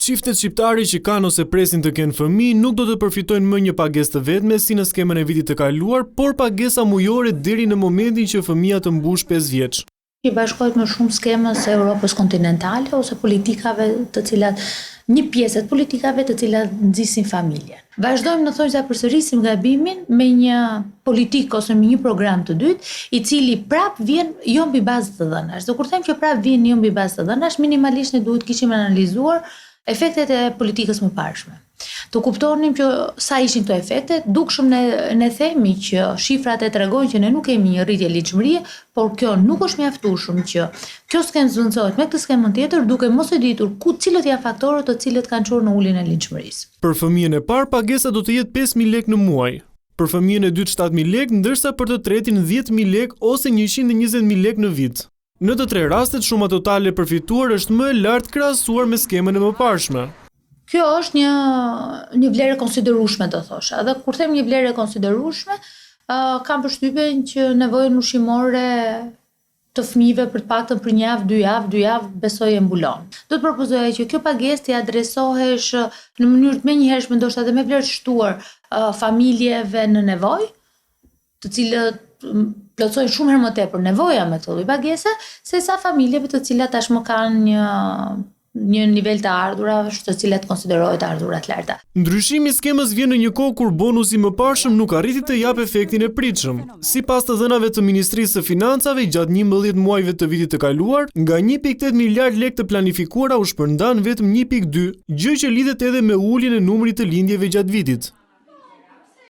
Çiftet shqiptari që kanë ose presin të kenë fëmijë nuk do të përfitojnë më një pagesë të vetme si në skemën e vitit të kaluar, por pagesa mujore deri në momentin që fëmia të mbush 5 vjeç. I bashkohet më shumë skemës e Europës kontinentale ose politikave të cilat një pjesë të politikave të cilat nxisin familjen. Vazhdojmë në thonjza përsërisim gabimin me një politikë ose me një program të dytë, i cili prap vjen jo mbi bazë të dhënash. Dhe kur them që prap vjen jo mbi bazë të dhënash, minimalisht ne duhet kishim analizuar efektet e politikës më parshme. Të kuptonim që sa ishin këto efekte, dukshëm ne themi që shifrat e tregojnë që ne nuk kemi një rritje ligjshmërie, por kjo nuk është mjaftueshëm që kjo skemë zvendësohet me këtë skemën tjetër, duke mos e ditur cilët janë faktorët të cilët kanë çuar në uljen e ligjshmërisë. Për fëmijën e parë pagesa do të jetë 5.000 lekë në muaj. Për fëmijën e dytë 7.000 lekë, ndërsa për të tretin 10.000 lekë ose 120.000 lekë në vit. Në të tre rastet, shuma totale e përfituar është më e lartë krahasuar me skemën e mëparshme. Kjo është një vlerë e konsiderueshme, do thosha. Dhe kur them një vlerë e konsiderueshme, kam përshtypjen që nevojën ushqimore të fëmijëve për të paktën për një javë, 2 javë, besoj e mbulon. Do të propozoja që kjo pagesë t'i adresohesh në mënyrë të menjëhershme, ndoshta edhe me vlerë të shtuar familjeve në nevojë, të cilët plotësojnë shumë herë më tepër nevoja me këtë lloj pagese, sesa familjeve të cilat tashmë kanë një nivel të ardhurave, të cilat konsiderohet ardhura të larta. Ndryshimi i skemës vjen në një kohë kur bonusi i mëparshëm nuk arriti të japë efektin e pritshëm. Sipas të dhënave të Ministrisë së Financave, gjatë 11 muajve të vitit të kaluar, nga 1.8 miliard lekë të planifikuara u shpërndan vetëm 1.2, gjë që lidhet edhe me uljen e numrit të lindjeve gjatë vitit.